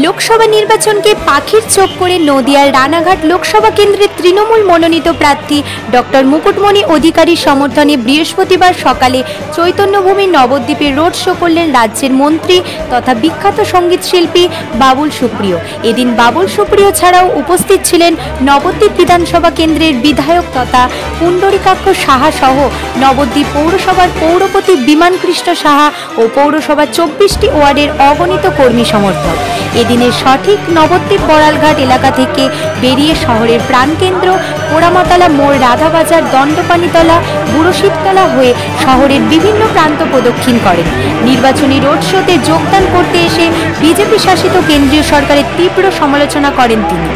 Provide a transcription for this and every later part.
লোকসভা নির্বাচনকে পাখির চোখ করে নদিয়ার রানাঘাট লোকসভা কেন্দ্রের তৃণমূল মনোনীত প্রার্থী ডক্টর মুকুটমণি অধিকারীর সমর্থনে বৃহস্পতিবার সকালে চৈতন্যভূমি নবদ্বীপে রোড শো করলেন রাজ্যের মন্ত্রী তথা বিখ্যাত সঙ্গীত শিল্পী বাবুল সুপ্রিয়। এদিন বাবুল সুপ্রিয় ছাড়াও উপস্থিত ছিলেন নবদ্বীপ বিধানসভা কেন্দ্রের বিধায়ক তথা পুণ্ডরীকাক্ষ সাহা সহ নবদ্বীপ পৌরসভার পৌরপতি বিমান কৃষ্ণ সাহা ও পৌরসভার 24টি ওয়ার্ডের অগণিত কর্মী সমর্থক। এদিনের সঠিক নবদ্বীপ বড়ালঘাট এলাকা থেকে বেরিয়ে শহরের প্রাণকেন্দ্র পোড়ামাতলা মোড়, রাধাবাজার, দণ্ডপানিতলা, বুড়ো শিবতলা হয়ে শহরের বিভিন্ন প্রান্ত প্রদক্ষিণ করেন। নির্বাচনী রোড শোতে যোগদান করতে এসে বিজেপি শাসিত কেন্দ্রীয় সরকারের তীব্র সমালোচনা করেন তিনি।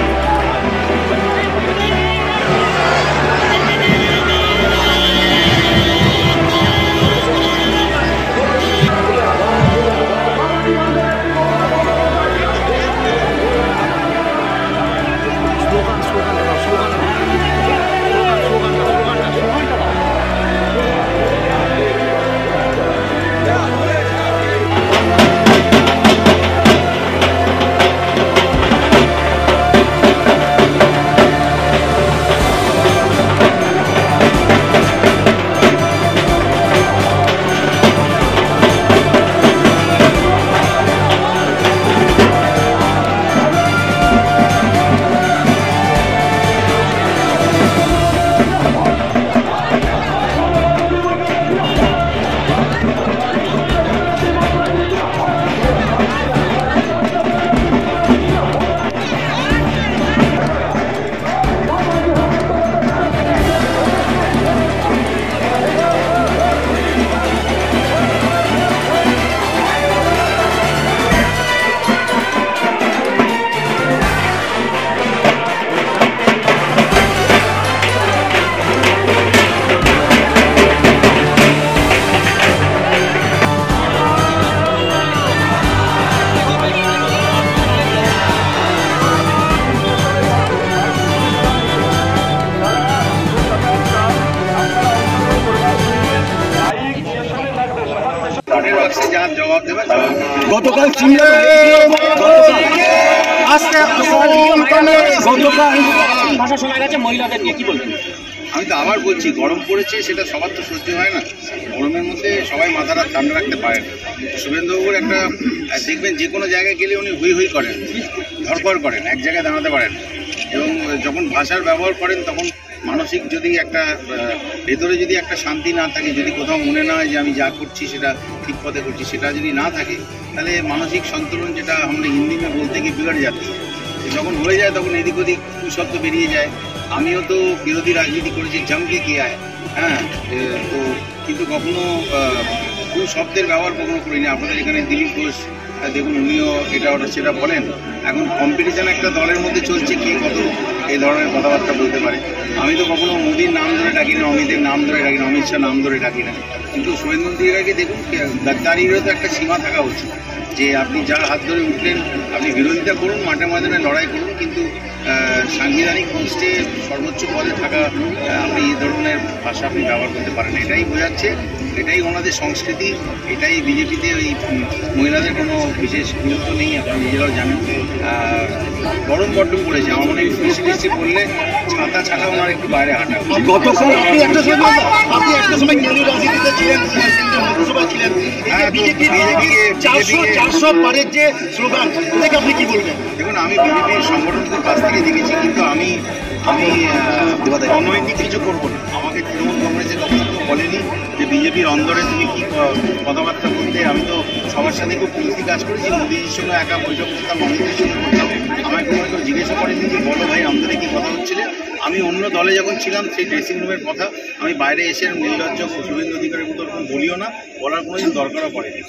গতকাল আমি তো আবার বলছি, গরম পড়েছে, সেটা সবার তো সহ্য হয় না। গরমের মধ্যে সবাই মাথাটা ঠান্ডা রাখতে পারে না। শুভেন্দুবাবুর একটা দেখবেন, যে কোনো জায়গায় গেলে উনি হুই হুই করেন, ধরপড় করেন, এক জায়গায় দাঁড়াতে পারেন। এবং যখন ভাষার ব্যবহার করেন তখন মানসিক যদি একটা ভেতরে যদি একটা শান্তি না থাকে, যদি কোথাও মনে না হয় যে আমি যা করছি সেটা ঠিক পথে করছি, সেটা যদি না থাকে, তাহলে মানসিক সন্তুলন, যেটা আমরা হিন্দি में বলতে গিয়ে বিগড়ে যাচ্ছে, যখন হয়ে যায় তখন এদিক ওদিক শব্দ বেরিয়ে যায়। আমিও তো বিরোধী রাজনীতি করেছি, জমকে কিয়া হ্যাঁ, তো কিন্তু কখনো শব্দের ব্যবহার কখনো করিনি। আপনাদের এখানে দিলীপ ঘোষ দেখুন, উনিও এটা ওটা সেটা বলেন। এখন কম্পিটিশন একটা দলের মধ্যে চলছে, কে কত এই ধরনের কথাবার্তা বলতে পারে। আমি তো কখনো মোদির নাম ধরে ডাকি না, অমিতের নাম ধরে ডাকি না, অমিত শাহ নাম ধরে ডাকি না। কিন্তু শুভেন্দু অধিকারীকে দেখুন, গাদ্দারিরও তো একটা সীমা থাকা উচিত, যে আপনি যার হাত ধরে উঠলেন, আপনি বিরোধিতা করুন, মাঠে ময়দানে লড়াই করুন, কিন্তু সাংবিধানিক পোস্টে সর্বোচ্চ পদে থাকা আপনি এই ধরনের ভাষা আপনি ব্যবহার করতে পারেন। এটাই বোঝাচ্ছে, এটাই ওনাদের সংস্কৃতি, এটাই বিজেপিতে ওই মহিলাদের কোনো বিশেষ গুরুত্ব নেই, আপনি নিজেরাও জানেন। গরম বড্ড পড়েছে, আমার মনে হয় বেশি বেশি পড়লে ছাতা ছাড়া ওনার একটু বাইরে হাঁটা। গতকাল আপনি একটা সময় কেন্দ্রীয় রাজনীতিতে ছিলেন, মন্ত্রিসভায় ছিলেন, বিজেপির 400 পারের যে স্লোগান, এটাকে আপনি কি বলবেন? দেখুন, আমি বিজেপির সংগঠনদের কাছ থেকে দেখেছি, কিন্তু আমি অনৈতিক কিছু করবো না। আমাকে তৃণমূল কংগ্রেসের কখনো বলেনি যে বিজেপির অন্দরে তুমি কি কথাবার্তা বলতে। আমি তো সবার সাথে খুব প্রীতি কাজ করেছি, মোদীজির সঙ্গে একা বৈঠক করতাম, অমিতের সঙ্গে করতাম। আমাকে কোনো কেউ জিজ্ঞাসা করেনি যে বলো ভাই আমাদের কি কথা হচ্ছিলে। আমি অন্য দলে যখন ছিলাম, সেই ড্রেসিং রুমের কথা আমি বাইরে এসে নির্লজ্জ শুভেন্দু অধিকারীর মতো বলিও না, বলার কোনো দরকারও পড়েনি।